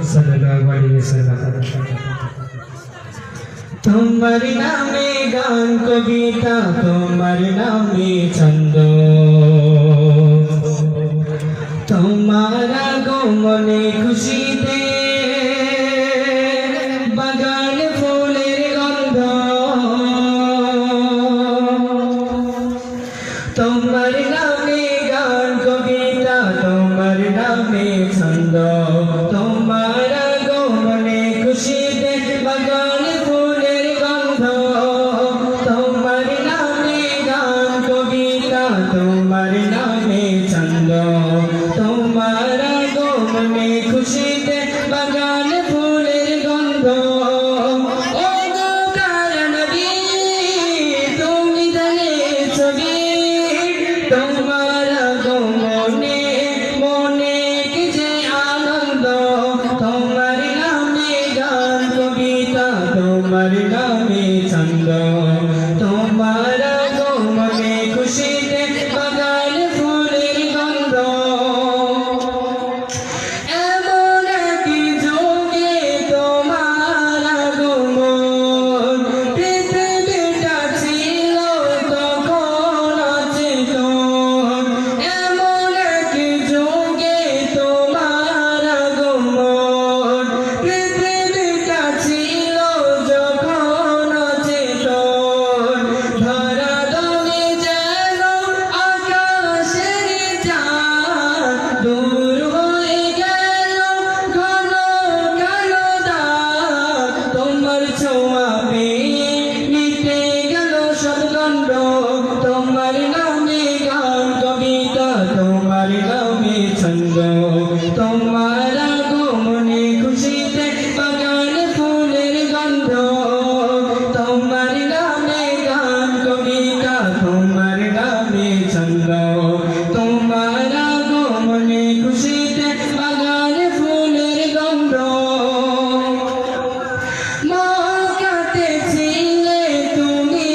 সাল্লাল্লাহু আলাইহি ওয়াসাল্লাম। তোমার নামে গান কবিতা, তোমার নামে ছন্দ, তোমার আগমনে খুশিতে বাগান ফুলের গন্ধ, তোমার নামে গান কবিতা, তোমার নামে ছন্দ, তোমার আগমনে খুশিতে বাগান ফুলের গন্ধ, তোমার নামে গান কবিতা, তোমার নামে ছন্দ, তোমার আগমনে খুশিতে বাগান ফুলের গন্ধ। ও গো কারণ তুমি জানে ছবি, তোমার আগমনে মনে কি যে আনন্দ, তোমার নামে গান কবিতা, তোমার নামে ছন্দ, তোমার আগমনে খুশিতে বাগান ফুলের গন্ধ। এমন একই যুগে তোমার আগমন, পৃথিবীটা ছিল তখন অচেতন। এমন একই যুগে তোমার আগমন, পৃথিবীটা ছিল যখন অচেতন। ধরা দমে যেন আকাশের চাঁদ, দূর হয়ে গেল ঘন কালো দাগ, তোমার ছোঁয়া পেয়ে মিটে গেল সব গন্ধ, তোমার নামে গান কবিতা, তোমার নামে ছন্দ, তোমার আগমনে খুশিতে বাগান ফুলের গন্ধ, তোমার নামে গান কবিতা, তোমার নামে ছন্দ, তোমার আগমনে খুশিতে বাগান ফুলের গন্ধ। মা কাটেছিলে তুমি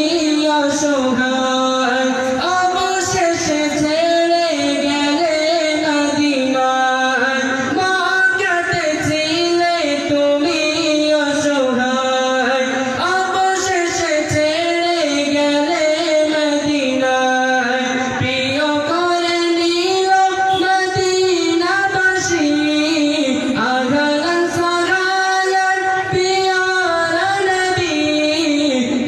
অসহায়, অবশেষে ছেড়ে গেলে মদিনায়। মা কাটেছিলে তুমি অসহায়, অবশেষে ছেড়ে গেলে মদিনায়। প্রিয় করে নিল মদিনাবাসী, আঘান সরালেন পিয়ারা নবী।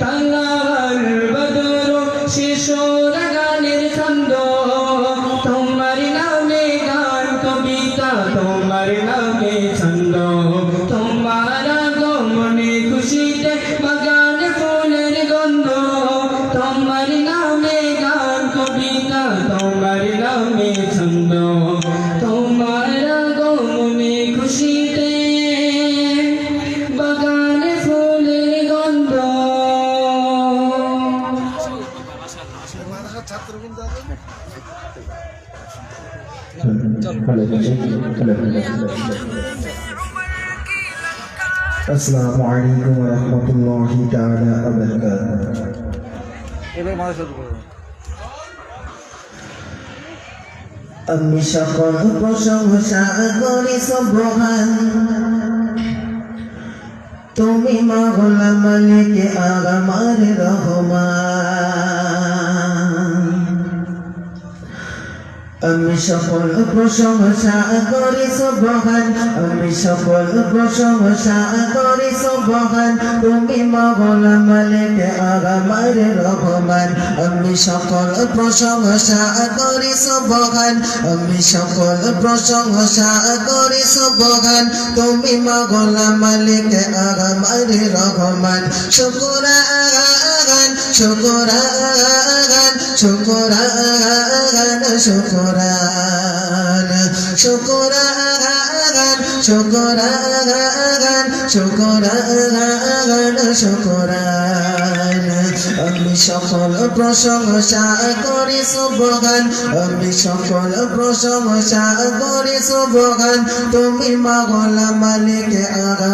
তালার বদর শিশুর গানের ছন্দ, তোমার নামে গান কবিতা, তোমার নামে ছন্দ, তোমার আগমনে খুশিতে বাগান ফুলের গন্ধ, তোমার নামে গান কবিতা, তোমার নামে ছন্দ, তোমার আগমনে খুশিতে বাগান ফুলের গন্ধ। আসসালামু আলাইকুম ওয়া রাহমাতুল্লাহি তাআলা ওয়া বারাকাতুহু। আমি সকল প্রশংসা করি সুবহান, তুমি মাওলা মালিক আমার রহমান। আমি সকল প্রশংসা করি সুবহান, আমি সকল প্রশংসা করি সুবহান, তুমি মাওলা মালিক আমার রহমান। আমি সকল প্রশংসা করি সুবহান, আমি সকল প্রশংসা করি সুবহান, তুমি মাওলা মালিক আমার রহমান। শুকরান শুকরান শুকরান শুকরান শুকরান শুকরান শুকরান শুকরান। আমি সকল প্রশংসা করি সুবহান, আমি সকল প্রশংসা করি সুবহান, তুমি মাওলা মালিক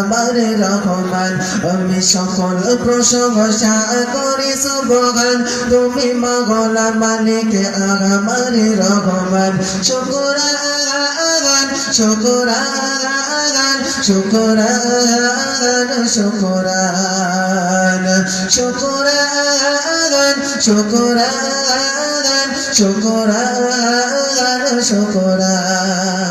আমার রহমান। আমি সকল প্রশংসা করি সুবহান, তুমি মাওলা মালিক আমার রহমান। শুকরান শুকরান শুকরান শুকরান শুকরান শুকরান শুকরান শুকরান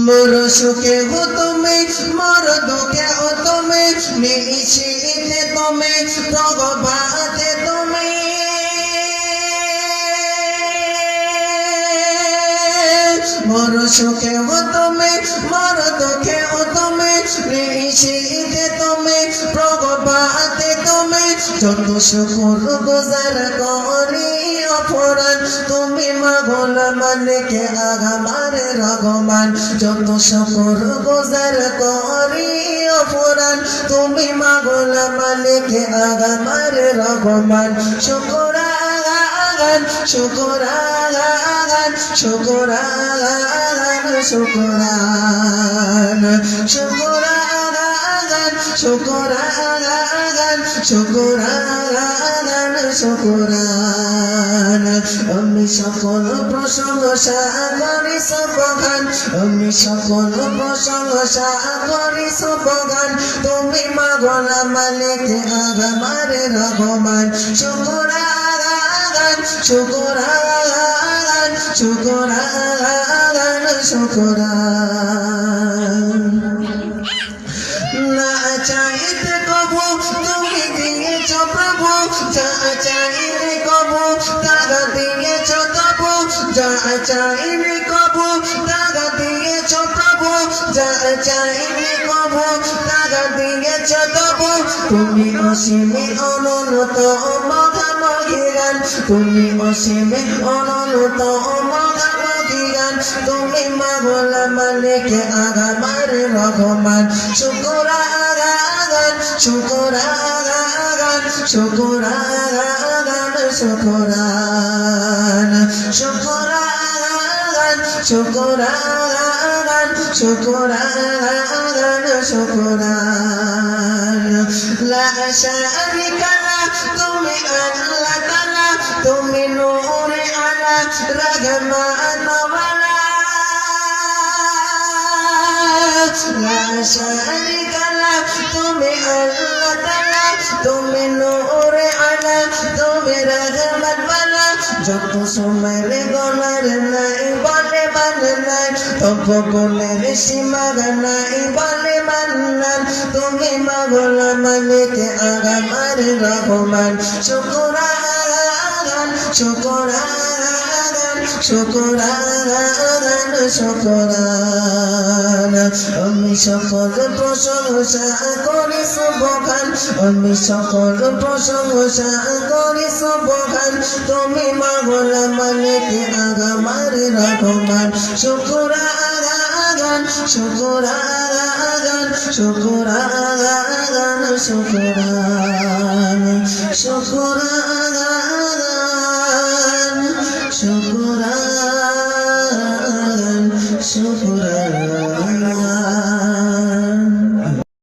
মোর সুখে হো তুমি মোর দুঃখে হো তুমি নিশীতে তুমি প্রভাতে তুমি মোর সুখে হো তুমি মোর দুঃখে হো তুমি নিশীতে তুমি প্রভাতে তুমি যত শুকর গুজার করি অপরাধ তুমি মাগল মালিকে আগামার রহমান যত শুকর গুজার করি অপরাধ তুমি মাগল মালিকে আগামার রহমান শুকরান শুকরান শুকরান শুকরান শুকরান শুকরান শুকরান শুকরান আমি সকল প্রশংসা করি সুবহান আমি সকল প্রশংসা করি সুবহান তুমি মাগল মালিক আগামার রহমান শুকরান শুকরান শুকরান শুকরান না চাইতে কবু তুমি দিয়েছ প্রভু যা চাইলে কবু তারা দিয়েছ তবু যা চাইলে কবু তারা দিয়েছ প্রভু যা চাইলে কবু তারা দিয়েছ তবু তুমি অসীমে অনন্ত মহামহিরান তুমি অসীমে অনন্ত মহামহিরান তুমি মাগল মালিক আগামার রহমান শুকরান শুকরান শুকরান শুকরান শুকরান শুকরান শুকরান শুকরান লা শারিকা লাহ তুমি আল্লাহ তাআলা তুমি নূরে আলা রহমান ওয়ালা লা শারিকা লাহ তুমি আল্লাহ তাআলা তুমি নূরে আলা তুমি রহমান ওয়ালা যত সময়ের গলার নাই বলে মান নাই তব গুণের সীমা নাই বলে মান্নান তুমি মাগল মালিক আগামার রহমান শুকরান শুকরান শুকরান শুকরান আমি সকল প্রশংসা করি সুবহান আমি সকল প্রশংসা করি সুবহান তুমি মাগল মালিক আগামার রহমান শুকরান শুকরান শুকরান শুকরান শুকরান